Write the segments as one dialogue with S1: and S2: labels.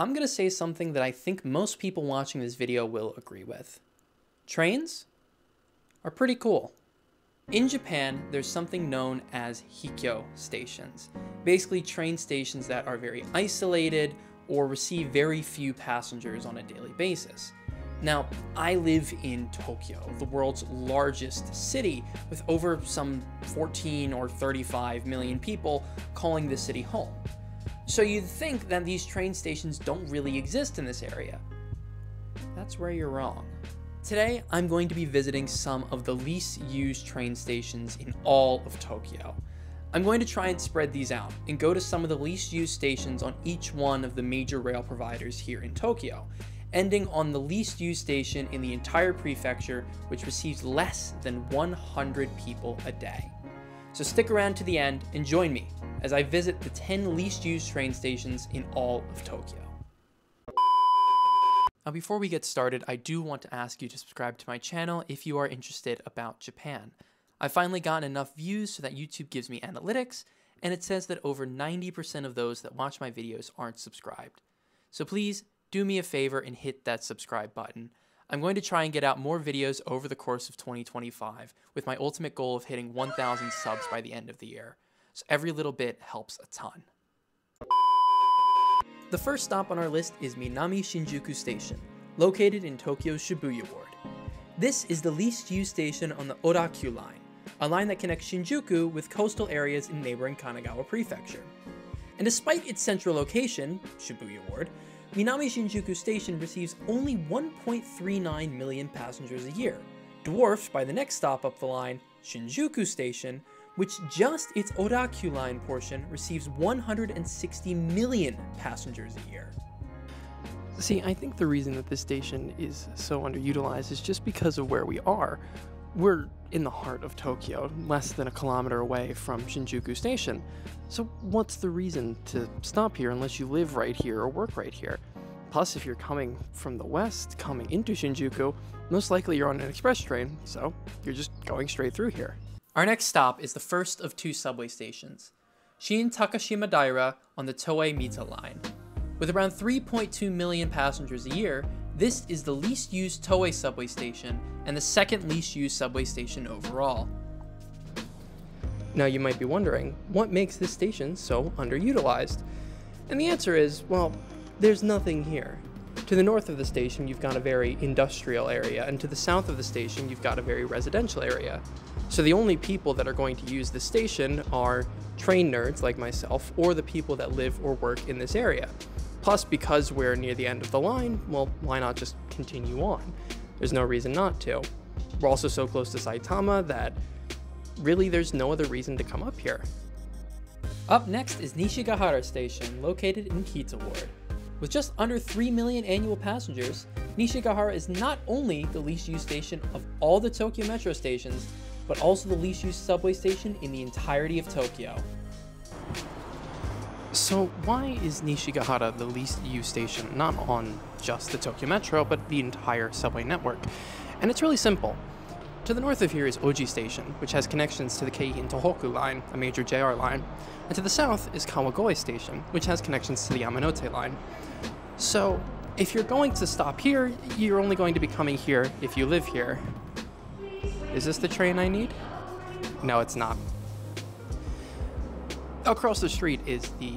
S1: I'm going to say something that I think most people watching this video will agree with. Trains are pretty cool. In Japan, there's something known as Hikyo stations, basically train stations that are very isolated or receive very few passengers on a daily basis. Now, I live in Tokyo, the world's largest city, with over some 14 or 35 million people calling this city home. So you'd think that these train stations don't really exist in this area. That's where you're wrong. Today, I'm going to be visiting some of the least used train stations in all of Tokyo. I'm going to try and spread these out and go to some of the least used stations on each one of the major rail providers here in Tokyo, ending on the least used station in the entire prefecture, which receives less than 100 people a day. So stick around to the end and join me as I visit the 10 least used train stations in all of Tokyo. Now, before we get started, I do want to ask you to subscribe to my channel if you are interested about Japan. I've finally gotten enough views so that YouTube gives me analytics, and it says that over 90% of those that watch my videos aren't subscribed. So please do me a favor and hit that subscribe button. I'm going to try and get out more videos over the course of 2025, with my ultimate goal of hitting 1,000 subs by the end of the year. So every little bit helps a ton. The first stop on our list is Minami Shinjuku Station, located in Tokyo's Shibuya ward. This is the least used station on the Odakyu line, a line that connects Shinjuku with coastal areas in neighboring Kanagawa Prefecture. And despite its central location, Shibuya ward, Minami Shinjuku Station receives only 1.39 million passengers a year, dwarfed by the next stop up the line, Shinjuku Station, which just its Odakyu line portion receives 160 million passengers a year.
S2: See, I think the reason that this station is so underutilized is just because of where we are. We're in the heart of Tokyo, less than a kilometer away from Shinjuku Station. So what's the reason to stop here unless you live right here or work right here? Plus, if you're coming from the west, coming into Shinjuku, most likely you're on an express train, so you're just going straight through here.
S1: Our next stop is the first of two subway stations, Shin Takashima Daira on the Toei Mita line. With around 3.2 million passengers a year, this is the least used Toei subway station and the second least used subway station overall.
S2: Now you might be wondering, what makes this station so underutilized? And the answer is, well, there's nothing here. To the north of the station, you've got a very industrial area, and to the south of the station, you've got a very residential area. So the only people that are going to use the station are train nerds like myself, or the people that live or work in this area. Plus, because we're near the end of the line, well, why not just continue on? There's no reason not to. We're also so close to Saitama that really there's no other reason to come up here.
S1: Up next is Nishigahara Station, located in Kita Ward. With just under 3 million annual passengers, Nishigahara is not only the least used station of all the Tokyo Metro stations, but also the least used subway station in the entirety of Tokyo.
S2: So why is Nishigahara the least used station, not on just the Tokyo Metro, but the entire subway network? And it's really simple. To the north of here is Oji Station, which has connections to the Keihin Tohoku line, a major JR line, and to the south is Kawagoe Station, which has connections to the Yamanote line. So if you're going to stop here, you're only going to be coming here if you live here. Is this the train I need? No, it's not. Across the street is the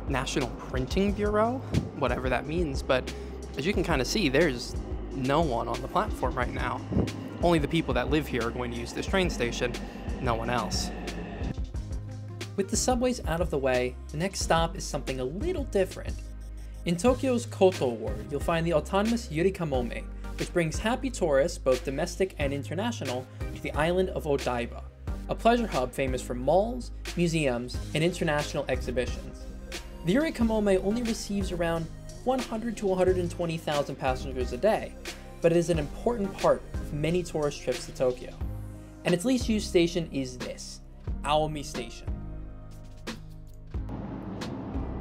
S2: National Printing Bureau, whatever that means, but as you can kind of see, there's no one on the platform right now. Only the people that live here are going to use this train station, no one else.
S1: With the subways out of the way, the next stop is something a little different. In Tokyo's Koto ward, you'll find the autonomous Yuri Kamome, which brings happy tourists, both domestic and international, to the island of Odaiba, a pleasure hub famous for malls, museums, and international exhibitions. The Yuri Kamome only receives around 100 to 120,000 passengers a day, but it is an important part of many tourist trips to Tokyo. And its least used station is this, Aomi Station.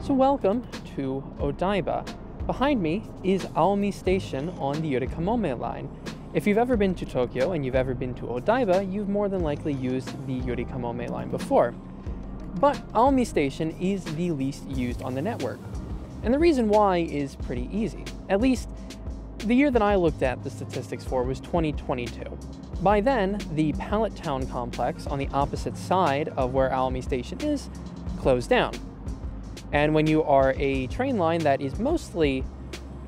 S1: So welcome to Odaiba. Behind me is Aomi Station on the Yuri Kamome line. If you've ever been to Tokyo and you've ever been to Odaiba, you've more than likely used the Yuri Kamome line before. But Aomi Station is the least used on the network.
S2: And the reason why is pretty easy. At least, the year that I looked at the statistics for was 2022. By then, the Pallet Town complex on the opposite side of where Aomori Station is closed down. And when you are a train line that is mostly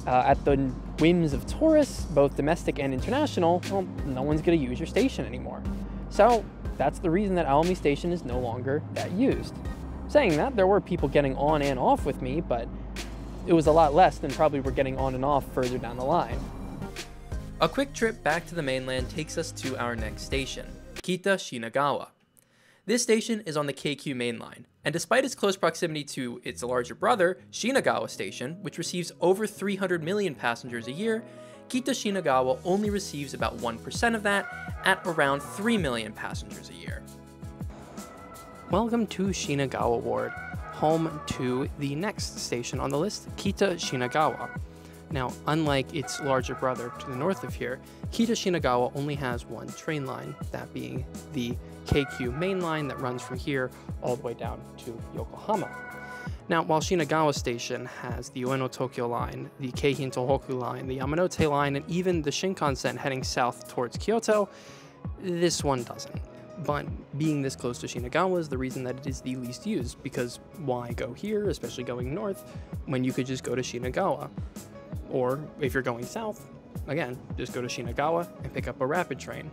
S2: at the whims of tourists, both domestic and international, well, no one's going to use your station anymore. So that's the reason that Aomori Station is no longer that used. Saying that, there were people getting on and off with me, but it was a lot less than probably were getting on and off further down the line.
S1: A quick trip back to the mainland takes us to our next station, Kita Shinagawa. This station is on the Keikyu main line, and despite its close proximity to its larger brother, Shinagawa Station, which receives over 300 million passengers a year, Kita Shinagawa only receives about 1% of that, at around 3 million passengers a year.
S2: Welcome to Shinagawa Ward, home to the next station on the list, Kita Shinagawa. Now, unlike its larger brother to the north of here, Kita Shinagawa only has one train line, that being the Keikyu main line that runs from here all the way down to Yokohama. Now, while Shinagawa Station has the Ueno Tokyo line, the Keihin Tohoku line, the Yamanote line, and even the Shinkansen heading south towards Kyoto, this one doesn't. But being this close to Shinagawa is the reason that it is the least used, because why go here, especially going north, when you could just go to Shinagawa? Or if you're going south, again, just go to Shinagawa and pick up a rapid train.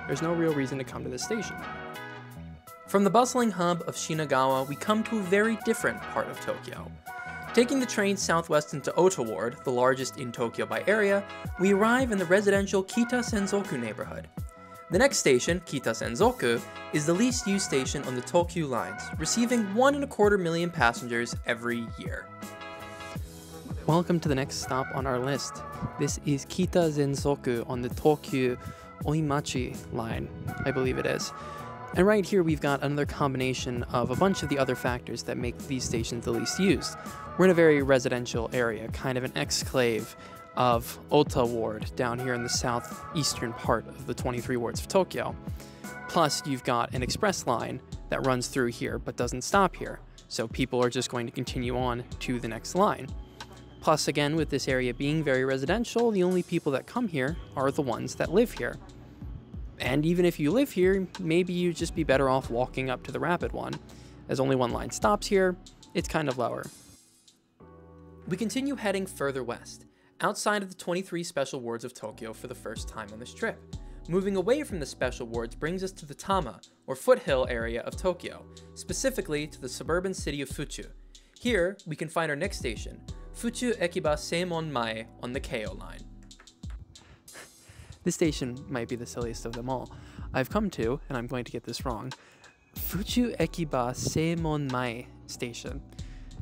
S2: There's no real reason to come to this station.
S1: From the bustling hub of Shinagawa, we come to a very different part of Tokyo. Taking the train southwest into Ota Ward, the largest in Tokyo by area, we arrive in the residential Kita Senzoku neighborhood. The next station, Kita Senzoku, is the least used station on the Tokyu lines, receiving 1.25 million passengers every year.
S2: Welcome to the next stop on our list. This is Kita Senzoku on the Tokyu Oimachi line, I believe it is. And right here we've got another combination of a bunch of the other factors that make these stations the least used. We're in a very residential area, kind of an exclave of Ota Ward down here in the southeastern part of the 23 wards of Tokyo. Plus, you've got an express line that runs through here but doesn't stop here, so people are just going to continue on to the next line. Plus, again, with this area being very residential, the only people that come here are the ones that live here. And even if you live here, maybe you'd just be better off walking up to the rapid one. As only one line stops here, it's kind of lower.
S1: We continue heading further west, outside of the 23 special wards of Tokyo for the first time on this trip. Moving away from the special wards brings us to the Tama, or foothill area of Tokyo, specifically to the suburban city of Fuchu. Here, we can find our next station, Fuchu Ekiba Seimon Mae on the Keio line.
S2: This station might be the silliest of them all. I've come to, and I'm going to get this wrong, Fuchu Ekiba Seimon Mae station.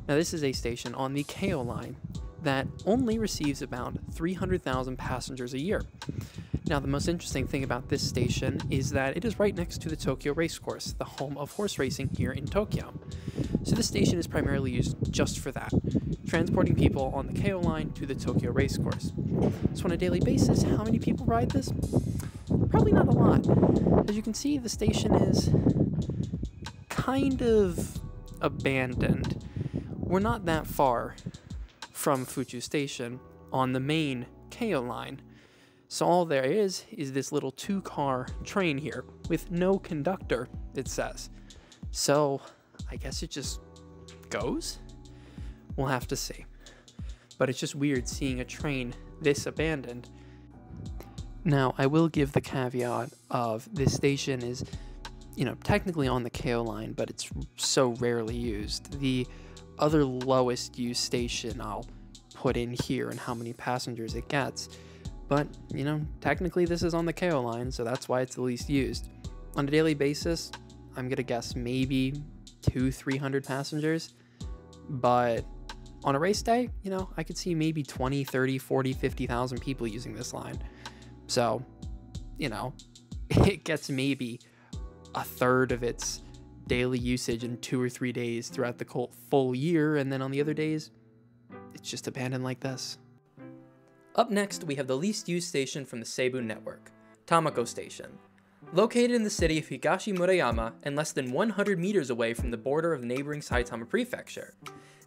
S2: Now this is a station on the Keio line that only receives about 300,000 passengers a year. Now the most interesting thing about this station is that it is right next to the Tokyo Racecourse, the home of horse racing here in Tokyo. So this station is primarily used just for that, transporting people on the Keio line to the Tokyo Racecourse. So on a daily basis, how many people ride this? Probably not a lot. As you can see, the station is kind of abandoned. We're not that far from Fuchu Station on the main Keio line. So all there is this little 2-car train here with no conductor, it says. So I guess it just goes? We'll have to see. But it's just weird seeing a train this abandoned. Now, I will give the caveat of this station is, technically on the Keio line, but it's so rarely used. The other lowest used station I'll put in here and how many passengers it gets. But, technically this is on the Keio line, so that's why it's the least used. On a daily basis, I'm gonna guess maybe 200-300 passengers. But on a race day, I could see maybe 20, 30, 40, 50,000 people using this line. So, it gets maybe a third of its daily usage in 2 or 3 days throughout the full year, and then on the other days, it's just abandoned like this.
S1: Up next, we have the least used station from the Seibu network, Tamako Station. Located in the city of Higashi Murayama and less than 100 meters away from the border of neighboring Saitama Prefecture.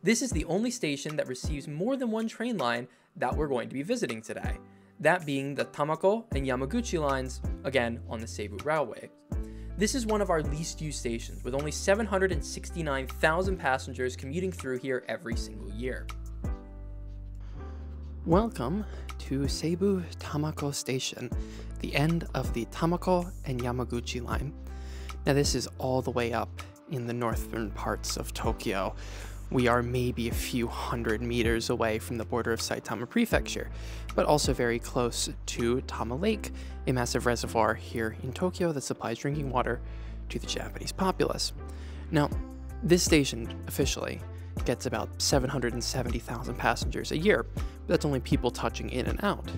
S1: This is the only station that receives more than one train line that we're going to be visiting today, that being the Tamako and Yamaguchi lines, again on the Seibu Railway. This is one of our least used stations, with only 769,000 passengers commuting through here every single year.
S2: Welcome to Seibu Tamako Station, the end of the Tamako and Yamaguchi line. Now this is all the way up in the northern parts of Tokyo. We are maybe a few hundred meters away from the border of Saitama Prefecture, but also very close to Tama Lake, a massive reservoir here in Tokyo that supplies drinking water to the Japanese populace. Now, this station officially gets about 770,000 passengers a year, but that's only people touching in and out.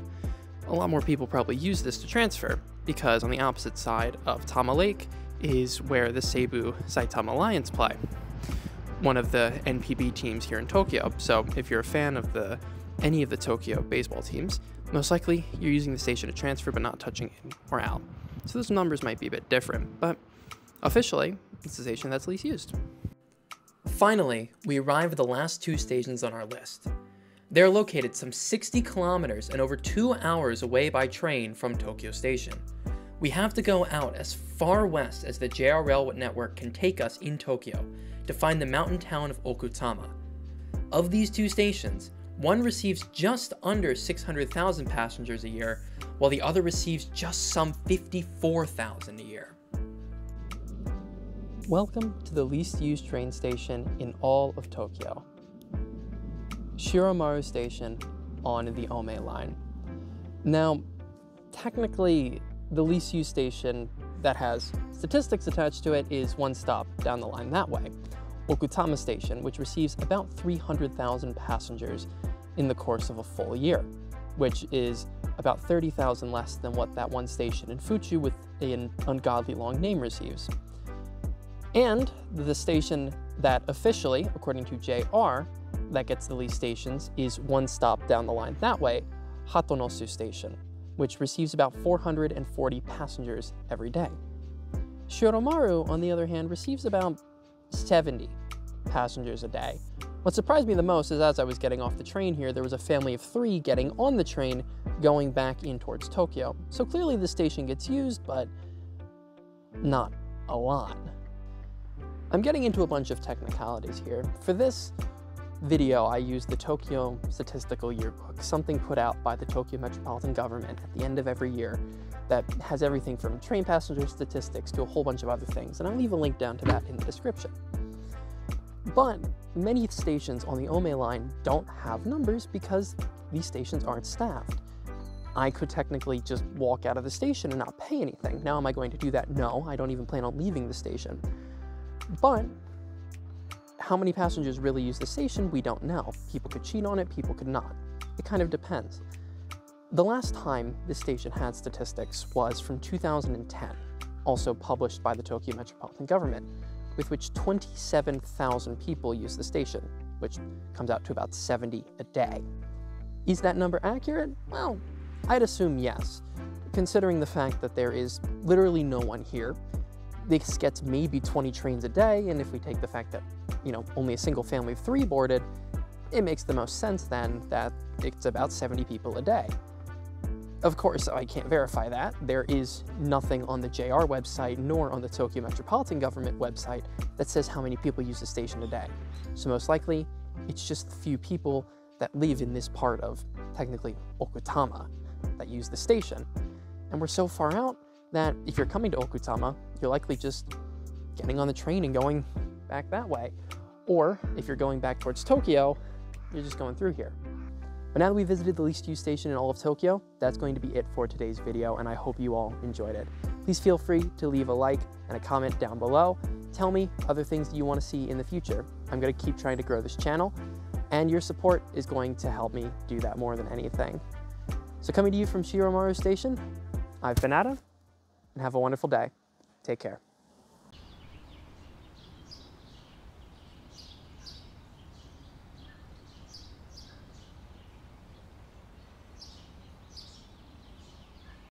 S2: A lot more people probably use this to transfer, because on the opposite side of Tama Lake is where the Seibu Saitama Lions play, one of the NPB teams here in Tokyo. So if you're a fan of any of the Tokyo baseball teams, most likely you're using the station to transfer but not touching in or out. So those numbers might be a bit different, but officially it's the station that's least used.
S1: Finally, we arrive at the last two stations on our list. They're located some 60 kilometers and over 2 hours away by train from Tokyo Station. We have to go out as far west as the JR Rail network can take us in Tokyo to find the mountain town of Okutama. Of these two stations, one receives just under 600,000 passengers a year, while the other receives just some 54,000 a year.
S2: Welcome to the least used train station in all of Tokyo, Shiromaru Station on the Ome line. Now, technically, the least used station that has statistics attached to it is one stop down the line that way, Okutama Station, which receives about 300,000 passengers in the course of a full year, which is about 30,000 less than what that one station in Fuchu with an ungodly long name receives. And the station that officially, according to JR, that gets the least stations is one stop down the line that way, Hatonosu Station, which receives about 440 passengers every day. Shiromaru, on the other hand, receives about 70 passengers a day. What surprised me the most is as I was getting off the train here, there was a family of 3 getting on the train going back in towards Tokyo. So clearly the station gets used, but not a lot. I'm getting into a bunch of technicalities here. For this video, I used the Tokyo Statistical Yearbook, something put out by the Tokyo Metropolitan Government at the end of every year that has everything from train passenger statistics to a whole bunch of other things, and I'll leave a link down to that in the description. But many stations on the Ome line don't have numbers because these stations aren't staffed. I could technically just walk out of the station and not pay anything. Now, am I going to do that? No, I don't even plan on leaving the station. But how many passengers really use the station, we don't know. People could cheat on it, people could not. It kind of depends. The last time this station had statistics was from 2010, also published by the Tokyo Metropolitan Government, with which 27,000 people use the station, which comes out to about 70 a day. Is that number accurate? Well, I'd assume yes, considering the fact that there is literally no one here. This gets maybe 20 trains a day, and if we take the fact that, only a single family of 3 boarded, it makes the most sense then that it's about 70 people a day. Of course, I can't verify that. There is nothing on the JR website nor on the Tokyo Metropolitan Government website that says how many people use the station a day. So most likely, it's just a few people that live in this part of, technically, Okutama, that use the station. And we're so far out that if you're coming to Okutama, you're likely just getting on the train and going back that way. Or if you're going back towards Tokyo, you're just going through here. But now that we visited the least used station in all of Tokyo, that's going to be it for today's video, and I hope you all enjoyed it. Please feel free to leave a like and a comment down below. Tell me other things that you want to see in the future. I'm going to keep trying to grow this channel, and your support is going to help me do that more than anything. So coming to you from Shiromaru Station, I've been Adam, and have a wonderful day. Take care.